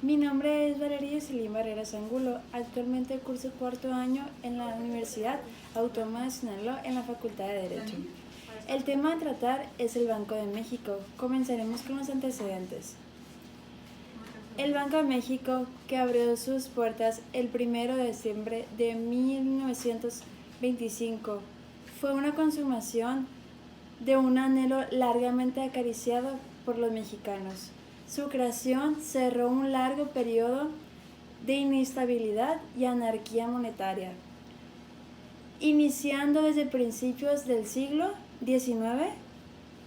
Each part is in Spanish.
Mi nombre es Valeria Celín Barreras Angulo. Actualmente curso cuarto año en la Universidad Autónoma de Sinaloa en la Facultad de Derecho. El tema a tratar es el Banco de México. Comenzaremos con los antecedentes. El Banco de México, que abrió sus puertas el 1 de diciembre de 1925, fue una consumación de un anhelo largamente acariciado por los mexicanos. Su creación cerró un largo periodo de inestabilidad y anarquía monetaria, iniciando desde principios del siglo XIX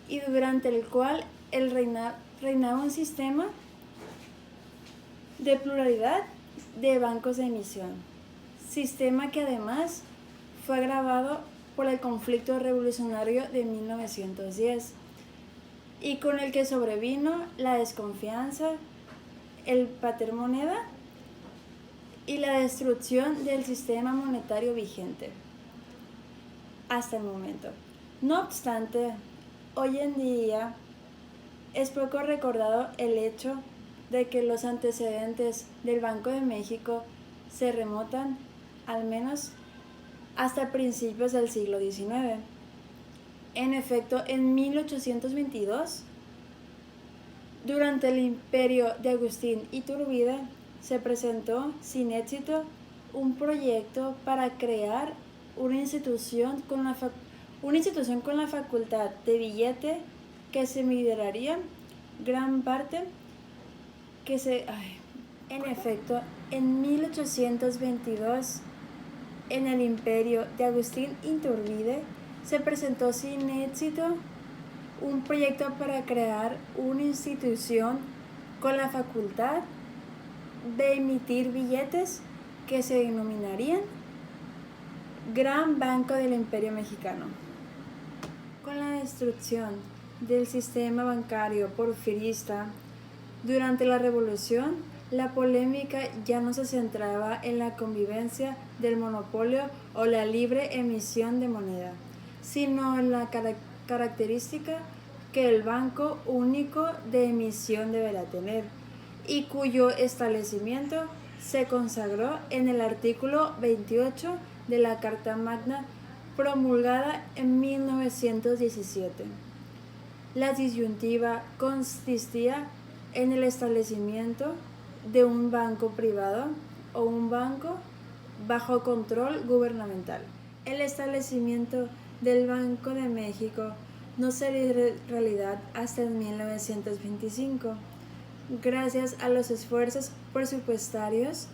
y durante el cual reinaba un sistema de pluralidad de bancos de emisión, sistema que además fue agravado por el conflicto revolucionario de 1910 y con el que sobrevino la desconfianza, el patermoneda y la destrucción del sistema monetario vigente hasta el momento. No obstante, hoy en día es poco recordado el hecho de que los antecedentes del Banco de México se remontan al menos hasta principios del siglo XIX. En efecto, en 1822, durante el imperio de Agustín Iturbide, se presentó sin éxito un proyecto para crear una institución con la facultad de billete que se mideraría gran parte que se... En efecto, en 1822, en el imperio de Agustín Iturbide, se presentó sin éxito un proyecto para crear una institución con la facultad de emitir billetes que se denominarían Gran Banco del Imperio Mexicano. Con la destrucción del sistema bancario porfirista durante la Revolución, la polémica ya no se centraba en la convivencia del monopolio o la libre emisión de moneda, sino en la característica que el banco único de emisión deberá tener y cuyo establecimiento se consagró en el artículo 28 de la Carta Magna promulgada en 1917. La disyuntiva consistía en el establecimiento de un banco privado o un banco bajo control gubernamental. El establecimiento del Banco de México no sería realidad hasta 1925, gracias a los esfuerzos presupuestarios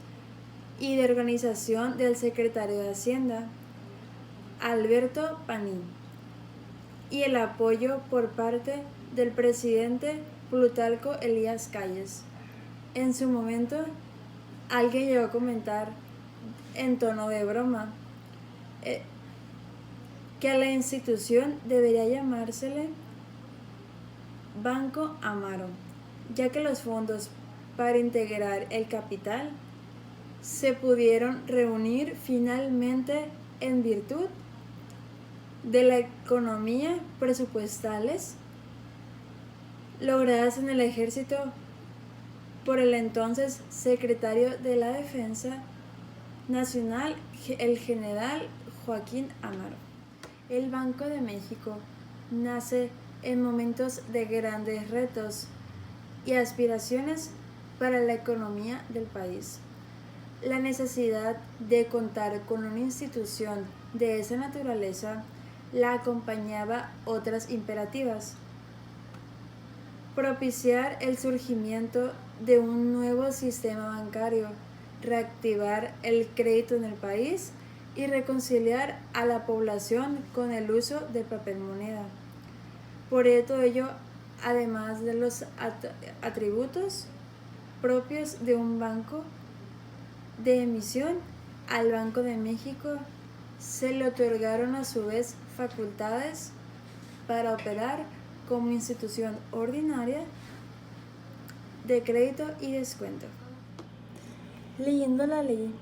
y de organización del secretario de Hacienda, Alberto Panín, y el apoyo por parte del presidente Plutarco Elías Calles. En su momento, alguien llegó a comentar en tono de broma que a la institución debería llamársele Banco Amaro, ya que los fondos para integrar el capital se pudieron reunir finalmente en virtud de la economía presupuestales logradas en el ejército por el entonces secretario de la Defensa Nacional, el general Joaquín Amaro. El Banco de México nace en momentos de grandes retos y aspiraciones para la economía del país. La necesidad de contar con una institución de esa naturaleza la acompañaba otras imperativas: propiciar el surgimiento de un nuevo sistema bancario, reactivar el crédito en el país y reconciliar a la población con el uso de papel moneda. Por todo ello, además de los atributos propios de un banco de emisión, al Banco de México se le otorgaron a su vez facultades para operar como institución ordinaria de crédito y descuento. Leyendo la ley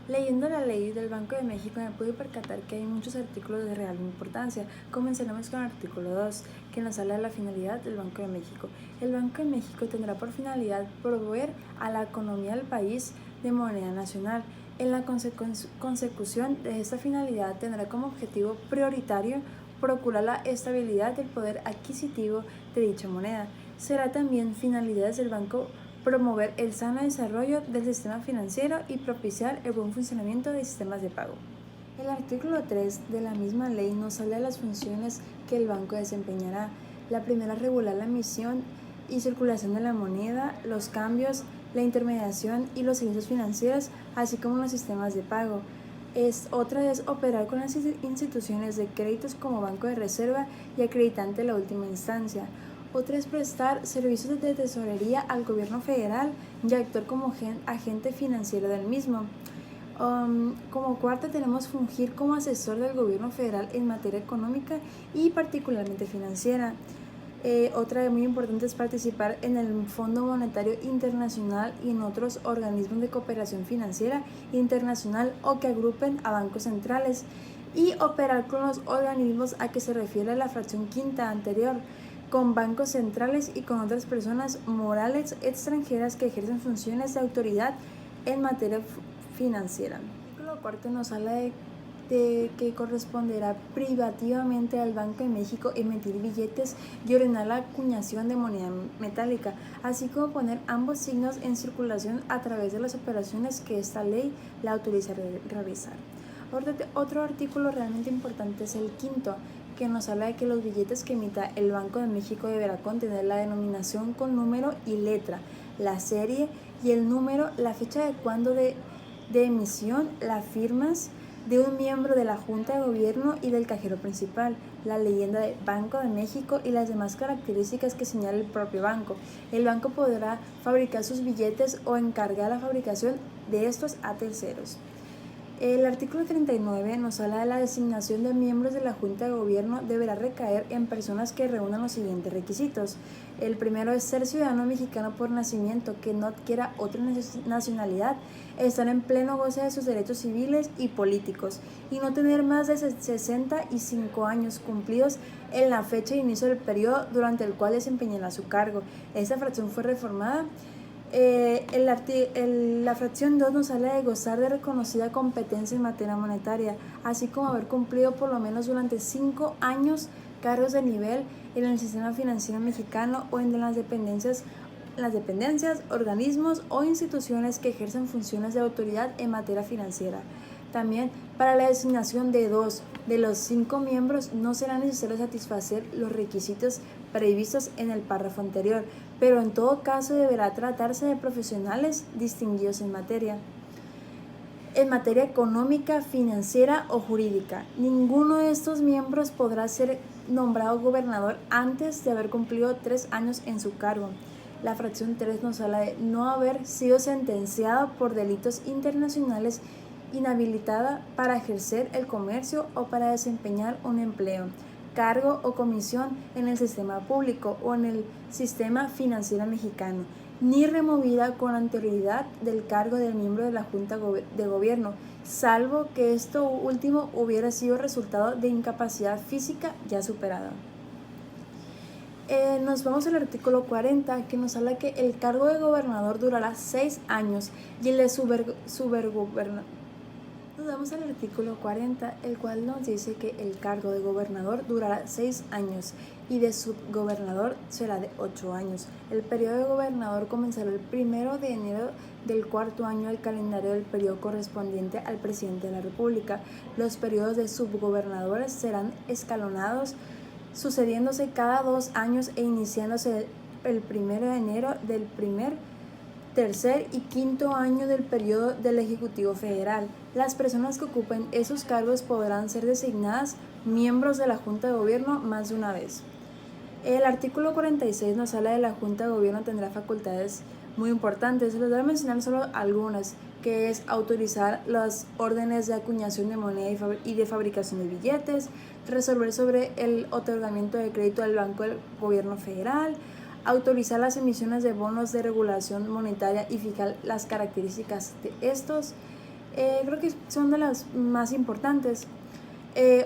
Leyendo la ley del Banco de México me pude percatar que hay muchos artículos de real importancia. Comenzaremos con el artículo 2, que nos habla de la finalidad del Banco de México. El Banco de México tendrá por finalidad proveer a la economía del país de moneda nacional. En la consecución de esta finalidad tendrá como objetivo prioritario procurar la estabilidad del poder adquisitivo de dicha moneda. Será también finalidades del banco promover el sano desarrollo del sistema financiero y propiciar el buen funcionamiento de sistemas de pago. El artículo 3 de la misma ley nos habla de las funciones que el banco desempeñará. La primera, regular la emisión y circulación de la moneda, los cambios, la intermediación y los servicios financieros, así como los sistemas de pago. Otra es operar con las instituciones de créditos como banco de reserva y acreditante en la última instancia. Otra es prestar servicios de tesorería al gobierno federal y actuar como agente financiero del mismo. Como cuarta tenemos fungir como asesor del gobierno federal en materia económica y particularmente financiera. Otra muy importante es participar en el Fondo Monetario Internacional y en otros organismos de cooperación financiera internacional o que agrupen a bancos centrales, y operar con los organismos a que se refiere la fracción quinta anterior, con bancos centrales y con otras personas morales extranjeras que ejercen funciones de autoridad en materia financiera. El artículo cuarto nos habla de que corresponderá privativamente al Banco de México emitir billetes y ordenar la acuñación de moneda metálica, así como poner ambos signos en circulación a través de las operaciones que esta ley la autoriza a realizar. Otro artículo realmente importante es el quinto, que nos habla de que los billetes que emita el Banco de México deberá contener la denominación con número y letra, la serie y el número, la fecha de cuándo de emisión, las firmas de un miembro de la Junta de Gobierno y del cajero principal, la leyenda de Banco de México y las demás características que señala el propio banco. El banco podrá fabricar sus billetes o encargar la fabricación de estos a terceros. El artículo 39 nos habla de la designación de miembros de la Junta de Gobierno. Deberá recaer en personas que reúnan los siguientes requisitos. El primero es ser ciudadano mexicano por nacimiento, que no adquiera otra nacionalidad, estar en pleno goce de sus derechos civiles y políticos y no tener más de 65 años cumplidos en la fecha de inicio del periodo durante el cual desempeñará su cargo. Esta fracción fue reformada. La fracción 2 nos habla de gozar de reconocida competencia en materia monetaria, así como haber cumplido por lo menos durante 5 años cargos de nivel en el sistema financiero mexicano o en las dependencias, organismos o instituciones que ejercen funciones de autoridad en materia financiera. También, para la designación de 2 de los 5 miembros no será necesario satisfacer los requisitos previstos en el párrafo anterior, pero en todo caso deberá tratarse de profesionales distinguidos en materia económica, financiera o jurídica. Ninguno de estos miembros podrá ser nombrado gobernador antes de haber cumplido 3 años en su cargo. La fracción 3 nos habla de no haber sido sentenciado por delitos internacionales, inhabilitada para ejercer el comercio o para desempeñar un empleo, cargo o comisión en el sistema público o en el sistema financiero mexicano, ni removida con anterioridad del cargo del miembro de la Junta de Gobierno, salvo que esto último hubiera sido resultado de incapacidad física ya superada. Nos vamos al artículo 40, que nos habla que el cargo de gobernador durará 6 años y el de subgobernador. Nos vamos al artículo 40, el cual nos dice que el cargo de gobernador durará 6 años y de subgobernador será de 8 años. El periodo de gobernador comenzará el 1 de enero del cuarto año del calendario del periodo correspondiente al presidente de la República. Los periodos de subgobernadores serán escalonados, sucediéndose cada 2 años e iniciándose el 1 de enero del tercer y quinto año del periodo del Ejecutivo Federal. Las personas que ocupen esos cargos podrán ser designadas miembros de la Junta de Gobierno más de una vez. El artículo 46 nos habla de la Junta de Gobierno tendrá facultades muy importantes. Les voy a mencionar solo algunas, que es autorizar las órdenes de acuñación de moneda y de fabricación de billetes, resolver sobre el otorgamiento de crédito al Banco del Gobierno Federal, autorizar las emisiones de bonos de regulación monetaria y fijar las características de estos, Creo que son de las más importantes.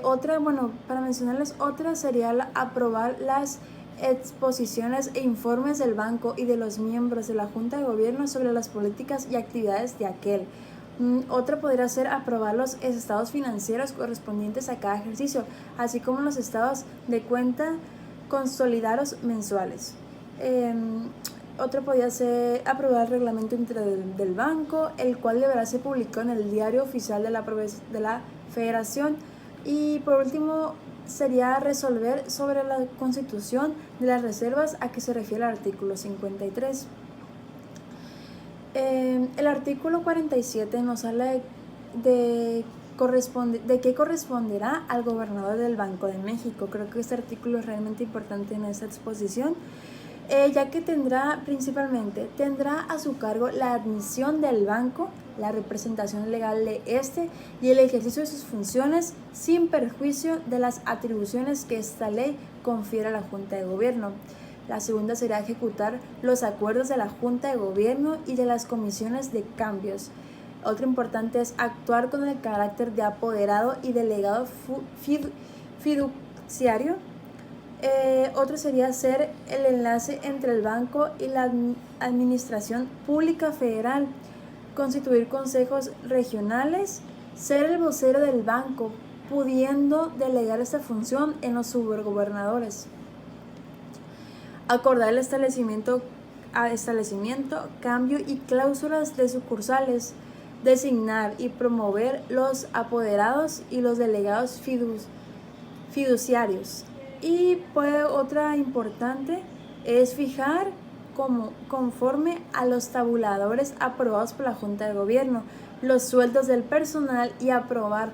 Otra, bueno, para mencionarles otra sería aprobar las exposiciones e informes del banco y de los miembros de la Junta de Gobierno sobre las políticas y actividades de aquel. Otra podría ser aprobar los estados financieros correspondientes a cada ejercicio, así como los estados de cuenta consolidados mensuales. Otra podría ser aprobar el reglamento del banco, el cual deberá ser publicado en el diario oficial de la Federación. Y por último sería resolver sobre la constitución de las reservas, a que se refiere el artículo 53. El artículo 47 nos habla de qué corresponderá al gobernador del Banco de México. Creo que este artículo es realmente importante en esta exposición, ya que tendrá a su cargo la admisión del banco, la representación legal de este y el ejercicio de sus funciones sin perjuicio de las atribuciones que esta ley confiere a la Junta de Gobierno. La segunda será ejecutar los acuerdos de la Junta de Gobierno y de las comisiones de cambios. Otro importante es actuar con el carácter de apoderado y delegado fiduciario. Otro sería ser el enlace entre el banco y la administración pública federal, constituir consejos regionales, ser el vocero del banco, pudiendo delegar esta función en los subgobernadores. Acordar el establecimiento, cambio y cláusulas de sucursales, designar y promover los apoderados y los delegados fiduciarios. Y pues otra importante es fijar conforme a los tabuladores aprobados por la Junta de Gobierno los sueldos del personal y aprobar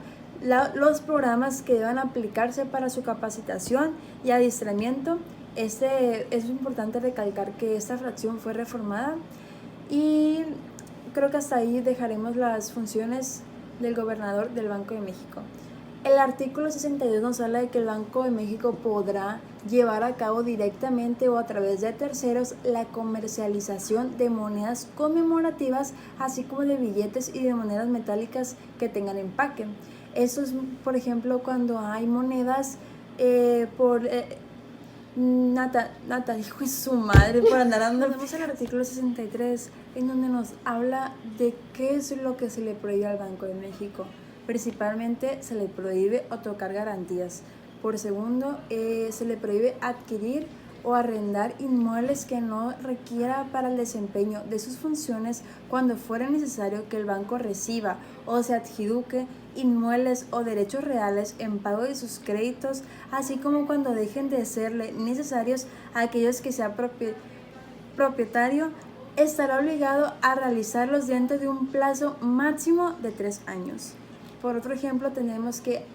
los programas que deban aplicarse para su capacitación y adiestramiento. Es importante recalcar que esta fracción fue reformada, y creo que hasta ahí dejaremos las funciones del gobernador del Banco de México. El artículo 62 nos habla de que el Banco de México podrá llevar a cabo directamente o a través de terceros la comercialización de monedas conmemorativas, así como de billetes y de monedas metálicas que tengan empaque. Eso es, por ejemplo, cuando hay monedas Nata dijo es su madre por andar dando. Tenemos el artículo 63, en donde nos habla de qué es lo que se le prohíbe al Banco de México. Principalmente se le prohíbe otorgar garantías. Por segundo, se le prohíbe adquirir o arrendar inmuebles que no requiera para el desempeño de sus funciones cuando fuera necesario que el banco reciba o se adjudique inmuebles o derechos reales en pago de sus créditos, así como cuando dejen de serle necesarios a aquellos que sea propietario, estará obligado a realizarlos dentro de un plazo máximo de 3 años. Por otro ejemplo, tenemos que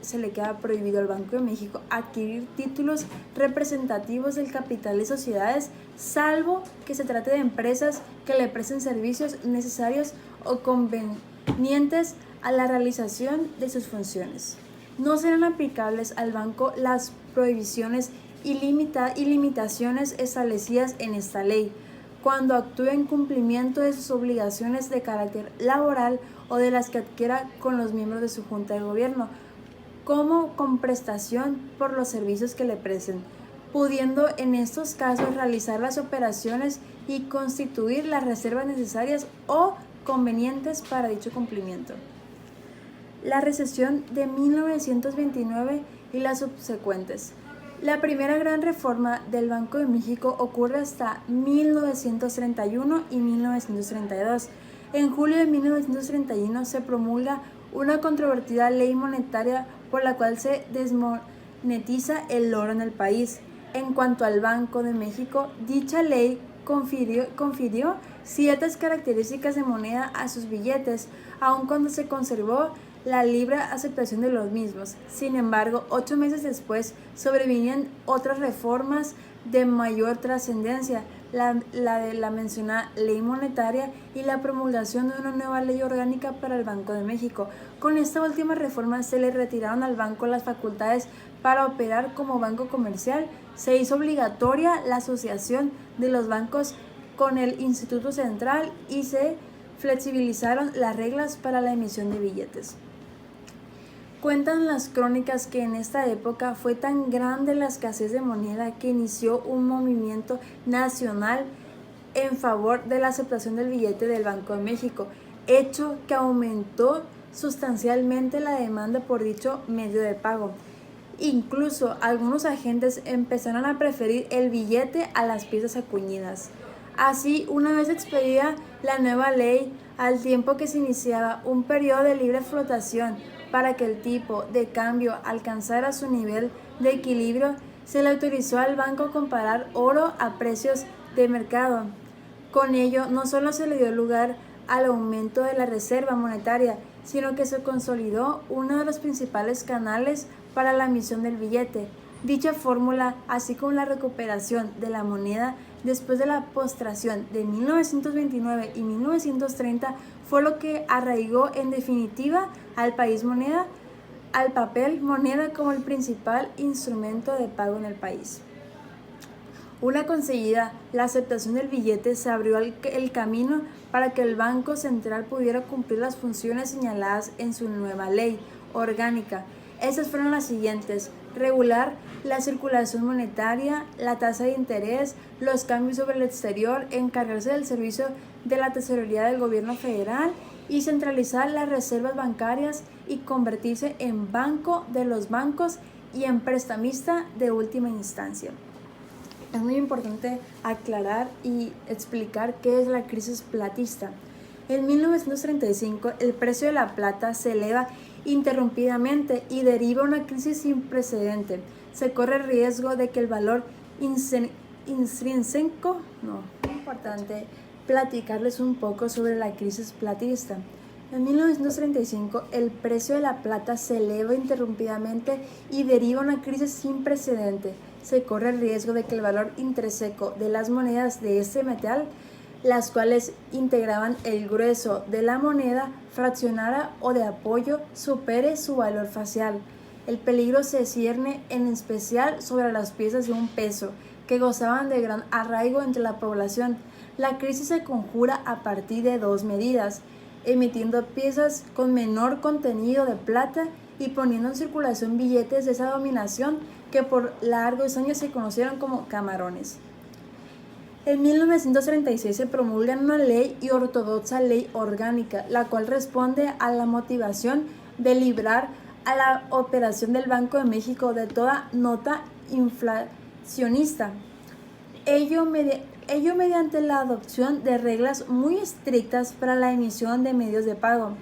se le queda prohibido al Banco de México adquirir títulos representativos del capital de sociedades, salvo que se trate de empresas que le presten servicios necesarios o convenientes a la realización de sus funciones. No serán aplicables al banco las prohibiciones y limitaciones establecidas en esta ley cuando actúe en cumplimiento de sus obligaciones de carácter laboral o de las que adquiera con los miembros de su Junta de Gobierno, como con prestación por los servicios que le presten, pudiendo en estos casos realizar las operaciones y constituir las reservas necesarias o convenientes para dicho cumplimiento. La recesión de 1929 y las subsecuentes. La primera gran reforma del Banco de México ocurre hasta 1931 y 1932. En julio de 1931 se promulga una controvertida ley monetaria por la cual se desmonetiza el oro en el país. En cuanto al Banco de México, dicha ley confirió ciertas características de moneda a sus billetes, aun cuando se conservó la libre aceptación de los mismos. Sin embargo, 8 meses después sobrevinieron otras reformas de mayor trascendencia, la de la mencionada ley monetaria y la promulgación de una nueva ley orgánica para el Banco de México. Con esta última reforma se le retiraron al banco las facultades para operar como banco comercial, se hizo obligatoria la asociación de los bancos con el Instituto Central y se flexibilizaron las reglas para la emisión de billetes. Cuentan las crónicas que en esta época fue tan grande la escasez de moneda que inició un movimiento nacional en favor de la aceptación del billete del Banco de México, hecho que aumentó sustancialmente la demanda por dicho medio de pago. Incluso algunos agentes empezaron a preferir el billete a las piezas acuñadas. Así, una vez expedida la nueva ley, al tiempo que se iniciaba un periodo de libre flotación para que el tipo de cambio alcanzara su nivel de equilibrio, se le autorizó al banco comparar oro a precios de mercado. Con ello, no solo se le dio lugar al aumento de la reserva monetaria, sino que se consolidó uno de los principales canales para la emisión del billete. Dicha fórmula, así como la recuperación de la moneda después de la postración de 1929 y 1930, fue lo que arraigó en definitiva al papel moneda como el principal instrumento de pago en el país. Una conseguida la aceptación del billete, se abrió el camino para que el Banco Central pudiera cumplir las funciones señaladas en su nueva ley orgánica. Esas fueron las siguientes: regular la circulación monetaria, la tasa de interés, los cambios sobre el exterior, encargarse del servicio de la tesorería del gobierno federal y centralizar las reservas bancarias y convertirse en banco de los bancos y en prestamista de última instancia. Es muy importante aclarar y explicar qué es la crisis platista. En 1935, el precio de la plata se eleva interrumpidamente y deriva una crisis sin precedente. Se corre el riesgo de que el valor intrínseco. Es importante platicarles un poco sobre la crisis platista. En 1935, el precio de la plata se eleva interrumpidamente y deriva una crisis sin precedente. Se corre el riesgo de que el valor intrínseco de las monedas de este metal, las cuales integraban el grueso de la moneda fraccionada o de apoyo, supere su valor facial. El peligro se cierne en especial sobre las piezas de un peso, que gozaban de gran arraigo entre la población. La crisis se conjura a partir de dos medidas: emitiendo piezas con menor contenido de plata y poniendo en circulación billetes de esa denominación que por largos años se conocieron como camarones. En 1936 se promulga una ley y ortodoxa ley orgánica, la cual responde a la motivación de librar a la operación del Banco de México de toda nota inflacionista. Ello mediante la adopción de reglas muy estrictas para la emisión de medios de pago.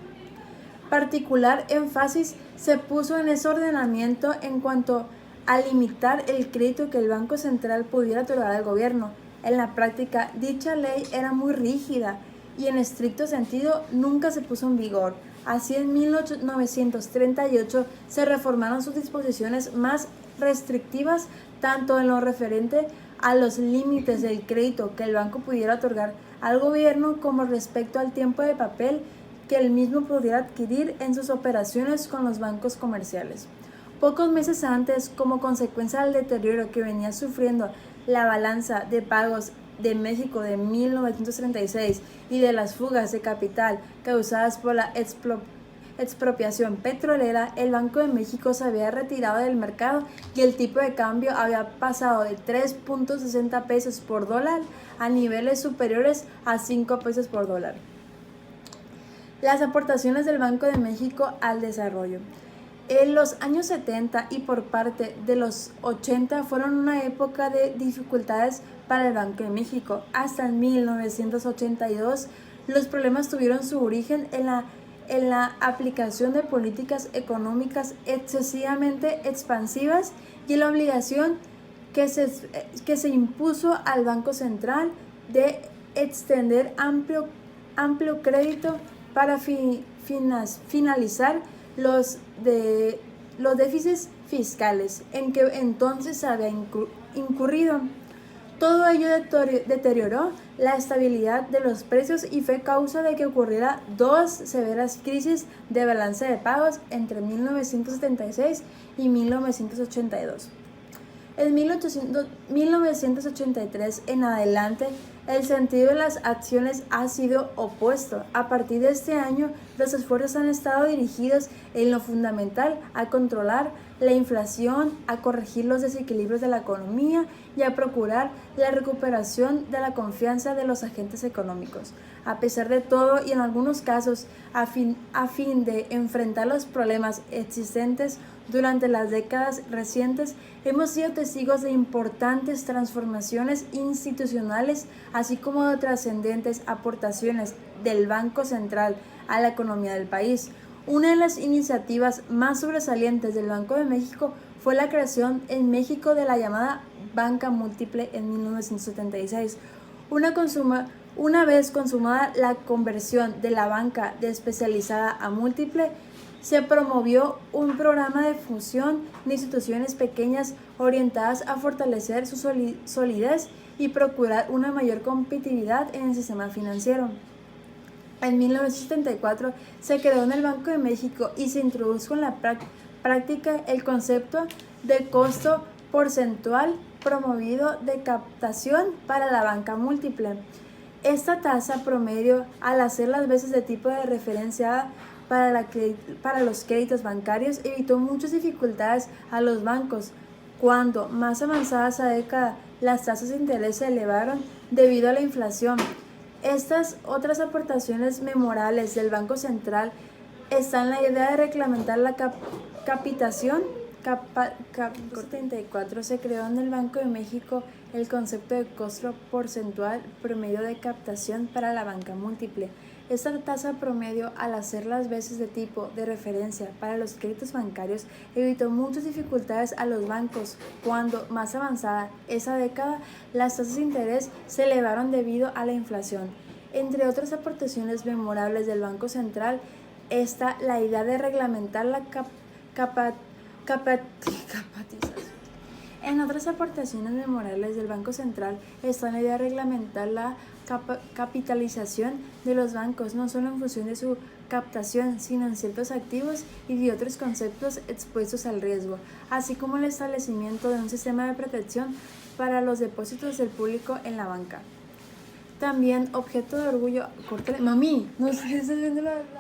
Particular énfasis se puso en ese ordenamiento en cuanto a limitar el crédito que el Banco Central pudiera otorgar al gobierno. En la práctica, dicha ley era muy rígida y en estricto sentido nunca se puso en vigor. Así, en 1938 se reformaron sus disposiciones más restrictivas, tanto en lo referente a los límites del crédito que el banco pudiera otorgar al gobierno como respecto al tiempo de papel que el mismo pudiera adquirir en sus operaciones con los bancos comerciales. Pocos meses antes, como consecuencia del deterioro que venía sufriendo la balanza de pagos de México de 1936 y de las fugas de capital causadas por la expropiación petrolera, el Banco de México se había retirado del mercado y el tipo de cambio había pasado de 3.60 pesos por dólar a niveles superiores a 5 pesos por dólar. Las aportaciones del Banco de México al desarrollo. En los años 70 y por parte de los 80 fueron una época de dificultades para el Banco de México. Hasta en 1982 los problemas tuvieron su origen en la aplicación de políticas económicas excesivamente expansivas y en la obligación que se impuso al Banco Central de extender amplio crédito para finalizar los déficits fiscales en que entonces se había incurrido. Todo ello deterioró la estabilidad de los precios y fue causa de que ocurriera dos severas crisis de balance de pagos entre 1976 y 1982. En 1983 en adelante, El sentido de las acciones ha sido opuesto. A partir de este año, los esfuerzos han estado dirigidos en lo fundamental a controlar la inflación, a corregir los desequilibrios de la economía y a procurar la recuperación de la confianza de los agentes económicos. A pesar de todo, y en algunos casos, a fin de enfrentar los problemas existentes durante las décadas recientes, hemos sido testigos de importantes transformaciones institucionales, así como de trascendentes aportaciones del Banco Central a la economía del país. Una de las iniciativas más sobresalientes del Banco de México fue la creación en México de la llamada banca múltiple en 1976. Una vez consumada la conversión de la banca de especializada a múltiple, se promovió un programa de fusión de instituciones pequeñas orientadas a fortalecer su solidez y procurar una mayor competitividad en el sistema financiero. En 1974 se creó en el Banco de México y se introdujo en la práctica el concepto de costo porcentual promovido de captación para la banca múltiple. Esta tasa promedio, al hacer las veces de tipo de referencia para los créditos bancarios, evitó muchas dificultades a los bancos. Cuando más avanzada esa década, las tasas de interés se elevaron debido a la inflación. Estas otras aportaciones memorables del Banco Central están la idea de reglamentar la capitación. En 1974 se creó en el Banco de México el concepto de costo porcentual promedio de captación para la banca múltiple. Esta tasa promedio, al hacer las veces de tipo de referencia para los créditos bancarios, evitó muchas dificultades a los bancos. Cuando más avanzada esa década, las tasas de interés se elevaron debido a la inflación. Entre otras aportaciones memorables del Banco Central está la idea de reglamentar la En otras aportaciones memorables del Banco Central está la idea de reglamentar la capitalización de los bancos, no solo en función de su captación, sino en ciertos activos y de otros conceptos expuestos al riesgo, así como el establecimiento de un sistema de protección para los depósitos del público en la banca. También objeto de orgullo,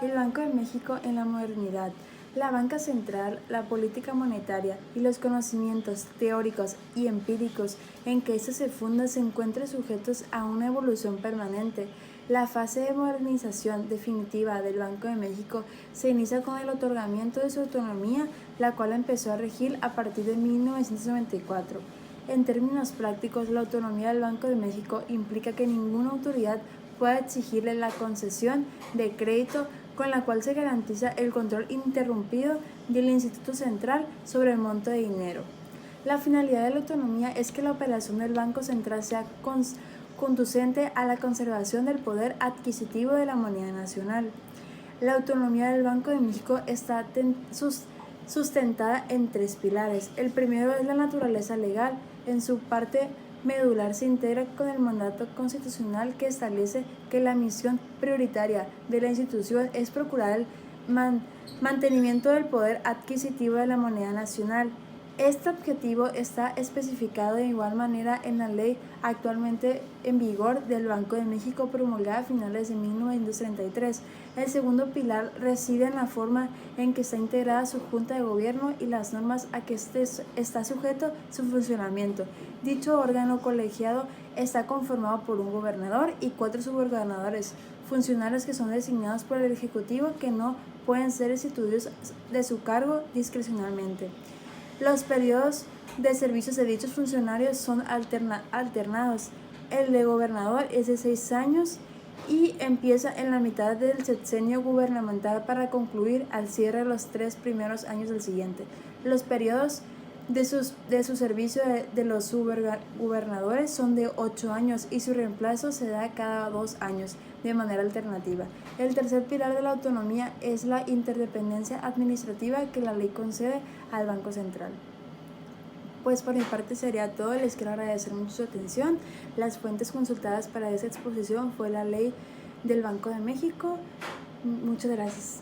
el Banco de México en la modernidad. La banca central, la política monetaria y los conocimientos teóricos y empíricos en que ésta se funda se encuentran sujetos a una evolución permanente. La fase de modernización definitiva del Banco de México se inicia con el otorgamiento de su autonomía, la cual empezó a regir a partir de 1994. En términos prácticos, la autonomía del Banco de México implica que ninguna autoridad pueda exigirle la concesión de crédito, con la cual se garantiza el control interrumpido del Instituto Central sobre el monto de dinero. La finalidad de la autonomía es que la operación del Banco Central sea conducente a la conservación del poder adquisitivo de la moneda nacional. La autonomía del Banco de México está sustentada en tres pilares. El primero es la naturaleza legal. En su parte medular se integra con el mandato constitucional que establece que la misión prioritaria de la institución es procurar el mantenimiento del poder adquisitivo de la moneda nacional. Este objetivo está especificado de igual manera en la ley actualmente en vigor del Banco de México, promulgada a finales de 1933. El segundo pilar reside en la forma en que está integrada su Junta de Gobierno y las normas a que está sujeto su funcionamiento. Dicho órgano colegiado está conformado por un gobernador y 4 subgobernadores, funcionarios que son designados por el Ejecutivo, que no pueden ser destituidos de su cargo discrecionalmente. Los periodos de servicios de dichos funcionarios son alternados. El de gobernador es de 6 años y empieza en la mitad del sexenio gubernamental para concluir al cierre de los 3 primeros años del siguiente. Los periodos de su servicio de los subgobernadores son de 8 años y su reemplazo se da cada 2 años de manera alternativa. El tercer pilar de la autonomía es la interdependencia administrativa que la ley concede al Banco Central. Pues por mi parte sería todo. Les quiero agradecer mucho su atención. Las fuentes consultadas para esta exposición fue la ley del Banco de México. Muchas gracias.